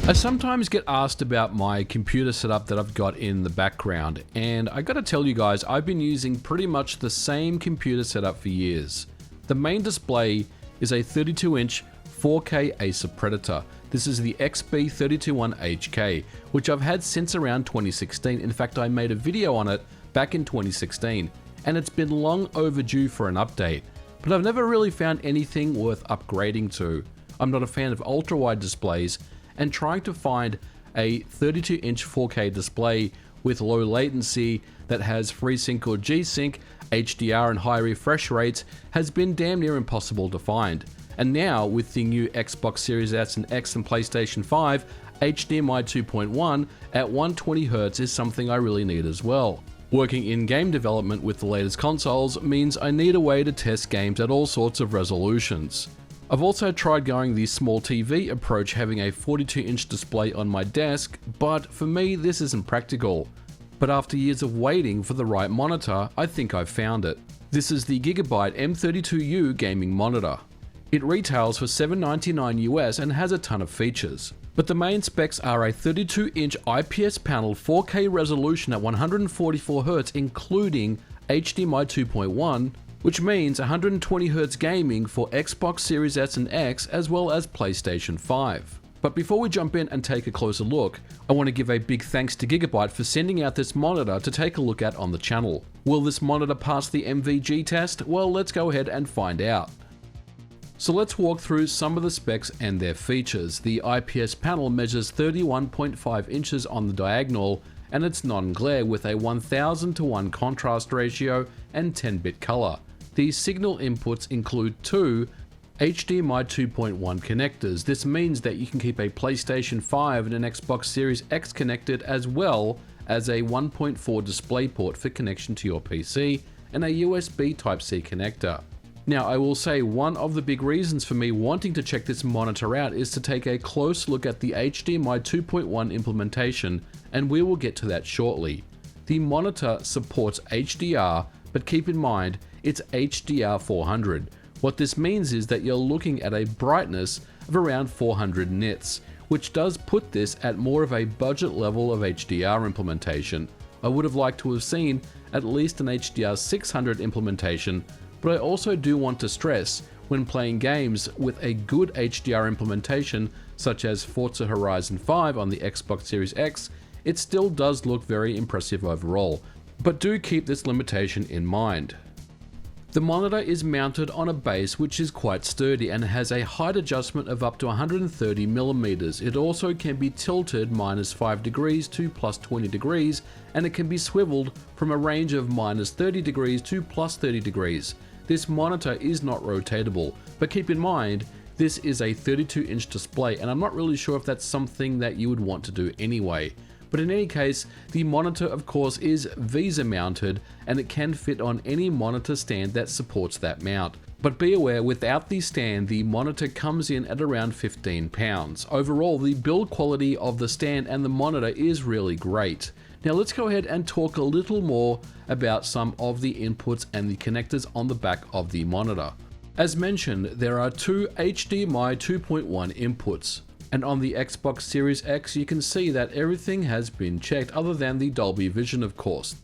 I sometimes get asked about my computer setup that I've got in the background, and I gotta tell you guys, I've been using pretty much the same computer setup for years. The main display is a 32-inch 4K Acer Predator. This is the XB321HK, which I've had since around 2016. In fact, I made a video on it back in 2016, and it's been long overdue for an update, but I've never really found anything worth upgrading to. I'm not a fan of ultra-wide displays, and trying to find a 32-inch 4K display with low latency that has FreeSync or G-Sync, HDR and high refresh rates has been damn near impossible to find. And now with the new Xbox Series S and X and PlayStation 5, HDMI 2.1 at 120Hz is something I really need as well. Working in game development with the latest consoles means I need a way to test games at all sorts of resolutions. I've also tried going the small TV approach, having a 42-inch display on my desk, but for me this isn't practical. But after years of waiting for the right monitor, I think I've found it. This is the GIGABYTE M32U gaming monitor. It retails for $799 US and has a ton of features. But the main specs are a 32-inch IPS panel 4K resolution at 144Hz including HDMI 2.1, which means 120Hz gaming for Xbox Series S and X as well as PlayStation 5. But before we jump in and take a closer look, I want to give a big thanks to GIGABYTE for sending out this monitor to take a look at on the channel. Will this monitor pass the MVG test? Well, let's go ahead and find out. So let's walk through some of the specs and their features. The IPS panel measures 31.5 inches on the diagonal, and it's non-glare with a 1000:1 contrast ratio and 10-bit color. These signal inputs include two HDMI 2.1 connectors. This means that you can keep a PlayStation 5 and an Xbox Series X connected, as well as a 1.4 DisplayPort for connection to your PC and a USB Type-C connector. Now, I will say one of the big reasons for me wanting to check this monitor out is to take a close look at the HDMI 2.1 implementation, and we will get to that shortly. The monitor supports HDR, but keep in mind it's HDR 400. What this means is that you're looking at a brightness of around 400 nits, which does put this at more of a budget level of HDR implementation. I would have liked to have seen at least an HDR 600 implementation, but I also do want to stress, when playing games with a good HDR implementation such as Forza Horizon 5 on the Xbox Series X, it still does look very impressive overall, but do keep this limitation in mind. The monitor is mounted on a base which is quite sturdy and has a height adjustment of up to 130mm. It also can be tilted -5 degrees to +20 degrees, and it can be swiveled from a range of -30 degrees to +30 degrees. This monitor is not rotatable, but keep in mind, this is a 32-inch display, and I'm not really sure if that's something that you would want to do anyway. But in any case, the monitor of course is VESA mounted, and it can fit on any monitor stand that supports that mount. But be aware, without the stand, the monitor comes in at around £15. Overall, the build quality of the stand and the monitor is really great. Now let's go ahead and talk a little more about some of the inputs and the connectors on the back of the monitor. As mentioned, there are two HDMI 2.1 inputs. And on the Xbox Series X, you can see that everything has been checked other than the Dolby Vision, of course.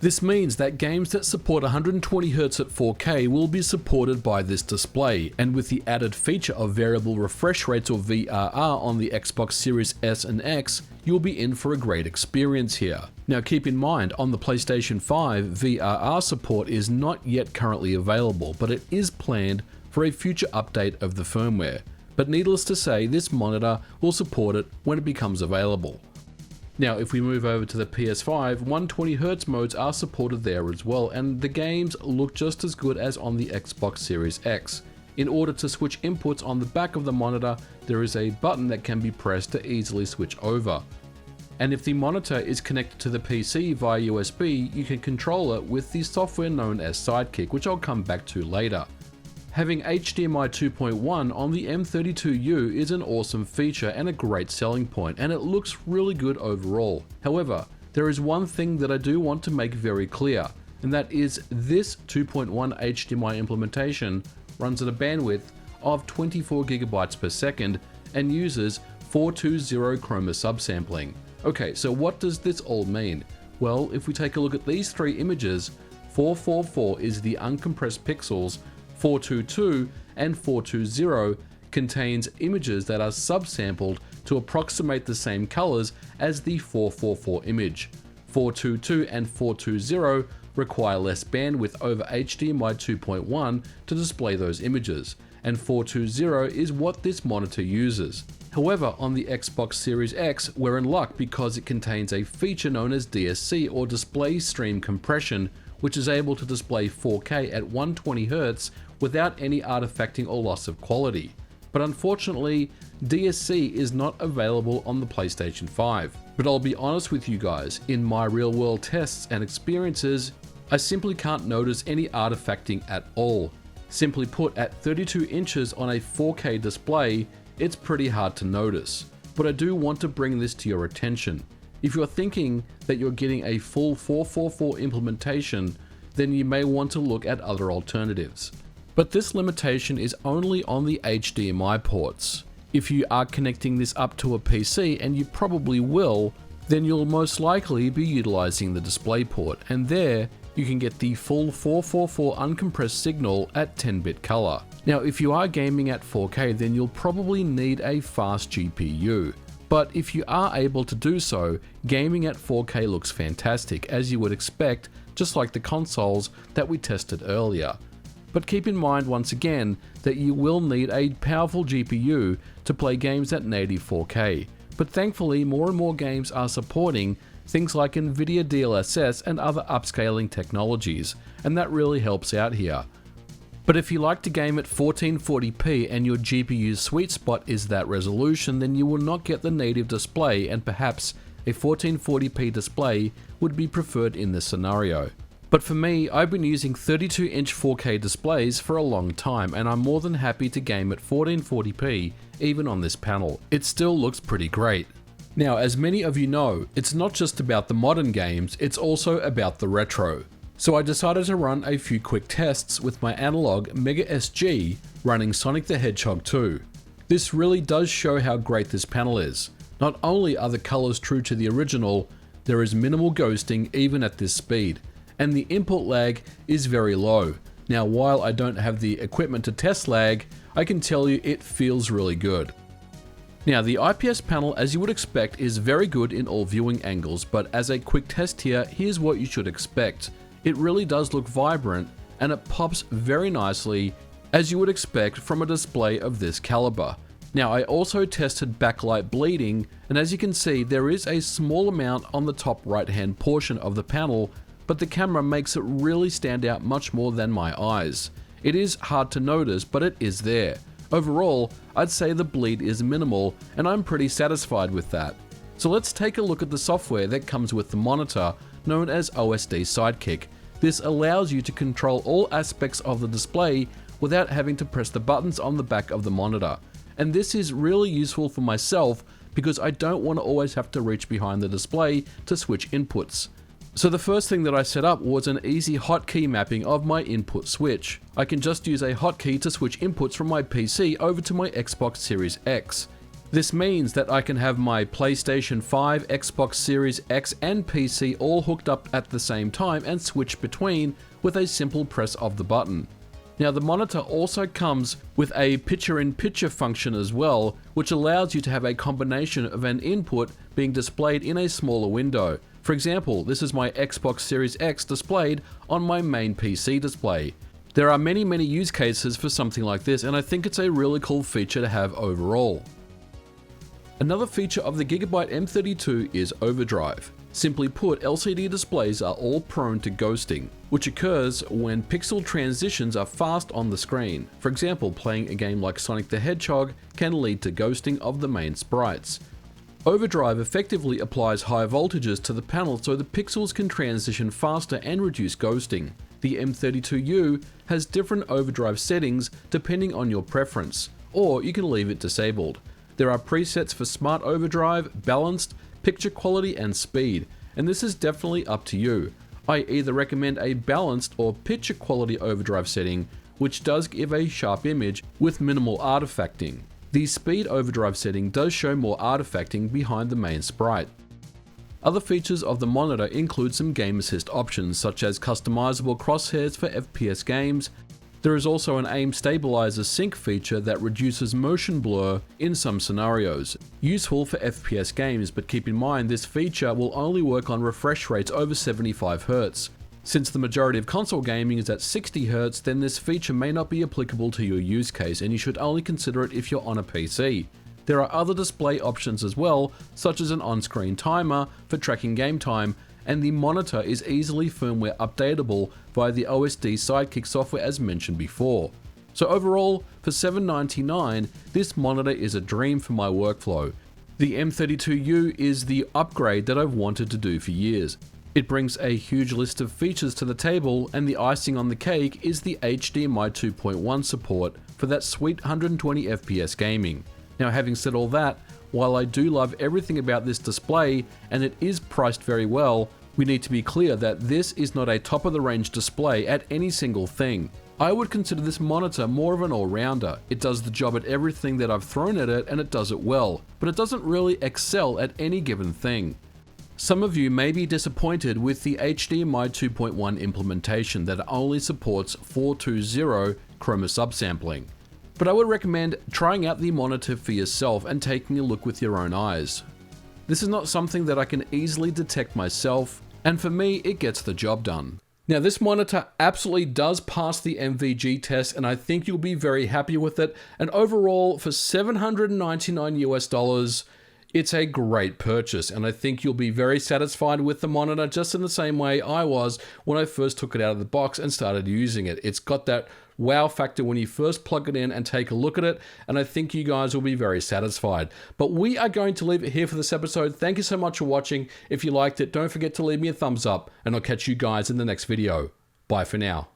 This means that games that support 120Hz at 4K will be supported by this display, and with the added feature of variable refresh rates or VRR on the Xbox Series S and X, you'll be in for a great experience here. Now keep in mind, on the PlayStation 5, VRR support is not yet currently available, but it is planned for a future update of the firmware. But needless to say, this monitor will support it when it becomes available. Now if we move over to the PS5, 120Hz modes are supported there as well, and the games look just as good as on the Xbox Series X. In order to switch inputs on the back of the monitor, there is a button that can be pressed to easily switch over. And if the monitor is connected to the PC via USB, you can control it with the software known as Sidekick, which I'll come back to later. Having HDMI 2.1 on the M32U is an awesome feature and a great selling point, and it looks really good overall. However, there is one thing that I do want to make very clear, and that is this 2.1 HDMI implementation runs at a bandwidth of 24 GB per second and uses 420 chroma subsampling. Okay, so what does this all mean? Well, if we take a look at these three images, 444 is the uncompressed pixels, 422 and 420 contains images that are subsampled to approximate the same colors as the 444 image. 422 and 420 require less bandwidth over HDMI 2.1 to display those images, and 420 is what this monitor uses. However, on the Xbox Series X, we're in luck because it contains a feature known as DSC, or Display Stream Compression, which is able to display 4K at 120Hz without any artifacting or loss of quality. But unfortunately, DSC is not available on the PlayStation 5. But I'll be honest with you guys, in my real world tests and experiences, I simply can't notice any artifacting at all. Simply put, at 32 inches on a 4K display, it's pretty hard to notice. But I do want to bring this to your attention. If you're thinking that you're getting a full 444 implementation, then you may want to look at other alternatives. But this limitation is only on the HDMI ports. If you are connecting this up to a PC, and you probably will, then you'll most likely be utilizing the DisplayPort, and there you can get the full 444 uncompressed signal at 10-bit color. Now, if you are gaming at 4K, then you'll probably need a fast GPU. But if you are able to do so, gaming at 4K looks fantastic, as you would expect, just like the consoles that we tested earlier. But keep in mind once again that you will need a powerful GPU to play games at native 4K. But thankfully, more and more games are supporting things like NVIDIA DLSS and other upscaling technologies, and that really helps out here. But if you like to game at 1440p and your GPU's sweet spot is that resolution, then you will not get the native display, and perhaps a 1440p display would be preferred in this scenario. But for me, I've been using 32-inch 4K displays for a long time, and I'm more than happy to game at 1440p even on this panel. It still looks pretty great. Now, as many of you know, it's not just about the modern games, it's also about the retro. So I decided to run a few quick tests with my analog Mega SG running Sonic the Hedgehog 2. This really does show how great this panel is. Not only are the colors true to the original, there is minimal ghosting even at this speed, and the input lag is very low. Now, while I don't have the equipment to test lag, I can tell you it feels really good. Now, the IPS panel, as you would expect, is very good in all viewing angles, but as a quick test here, here's what you should expect. It really does look vibrant, and it pops very nicely, as you would expect from a display of this caliber. Now, I also tested Backlight Bleeding, and as you can see, there is a small amount on the top right hand portion of the panel, but the camera makes it really stand out much more than my eyes. It is hard to notice, but it is there. Overall, I'd say the bleed is minimal, and I'm pretty satisfied with that. So let's take a look at the software that comes with the monitor, known as OSD Sidekick. This allows you to control all aspects of the display without having to press the buttons on the back of the monitor. And this is really useful for myself because I don't want to always have to reach behind the display to switch inputs. So the first thing that I set up was an easy hotkey mapping of my input switch. I can just use a hotkey to switch inputs from my PC over to my Xbox Series X. This means that I can have my PlayStation 5, Xbox Series X and PC all hooked up at the same time and switch between with a simple press of the button. Now, the monitor also comes with a picture-in-picture function as well, which allows you to have a combination of an input being displayed in a smaller window. For example, this is my Xbox Series X displayed on my main PC display. There are many use cases for something like this, and I think it's a really cool feature to have overall. Another feature of the GIGABYTE M32 is Overdrive. Simply put, LCD displays are all prone to ghosting, which occurs when pixel transitions are fast on the screen. For example, playing a game like Sonic the Hedgehog can lead to ghosting of the main sprites. Overdrive effectively applies high voltages to the panel so the pixels can transition faster and reduce ghosting. The M32U has different overdrive settings depending on your preference, or you can leave it disabled. There are presets for smart overdrive, balanced, picture quality and speed, and this is definitely up to you. I either recommend a balanced or picture quality overdrive setting, which does give a sharp image with minimal artifacting. The speed overdrive setting does show more artifacting behind the main sprite. Other features of the monitor include some game assist options such as customizable crosshairs for FPS games. There is also an aim stabilizer sync feature that reduces motion blur in some scenarios, useful for FPS games, but keep in mind this feature will only work on refresh rates over 75Hz. Since the majority of console gaming is at 60Hz, then this feature may not be applicable to your use case and you should only consider it if you're on a PC. There are other display options as well, such as an on-screen timer for tracking game time, and the monitor is easily firmware updatable via the OSD Sidekick software as mentioned before. So overall, for $799, this monitor is a dream for my workflow. The M32U is the upgrade that I've wanted to do for years. It brings a huge list of features to the table, and the icing on the cake is the HDMI 2.1 support for that sweet 120fps gaming. Now, having said all that, while I do love everything about this display and it is priced very well, we need to be clear that this is not a top-of-the-range display at any single thing. I would consider this monitor more of an all-rounder. It does the job at everything that I've thrown at it and it does it well, but it doesn't really excel at any given thing. Some of you may be disappointed with the HDMI 2.1 implementation that only supports 420 chroma subsampling. But I would recommend trying out the monitor for yourself and taking a look with your own eyes. This is not something that I can easily detect myself, and for me, it gets the job done. Now, this monitor absolutely does pass the MVG test, and I think you'll be very happy with it. And overall, for $799 US, it's a great purchase, and I think you'll be very satisfied with the monitor, just in the same way I was when I first took it out of the box and started using it. It's got that wow factor when you first plug it in and take a look at it, and I think you guys will be very satisfied. But we are going to leave it here for this episode. Thank you so much for watching. If you liked it, don't forget to leave me a thumbs up, and I'll catch you guys in the next video. Bye for now.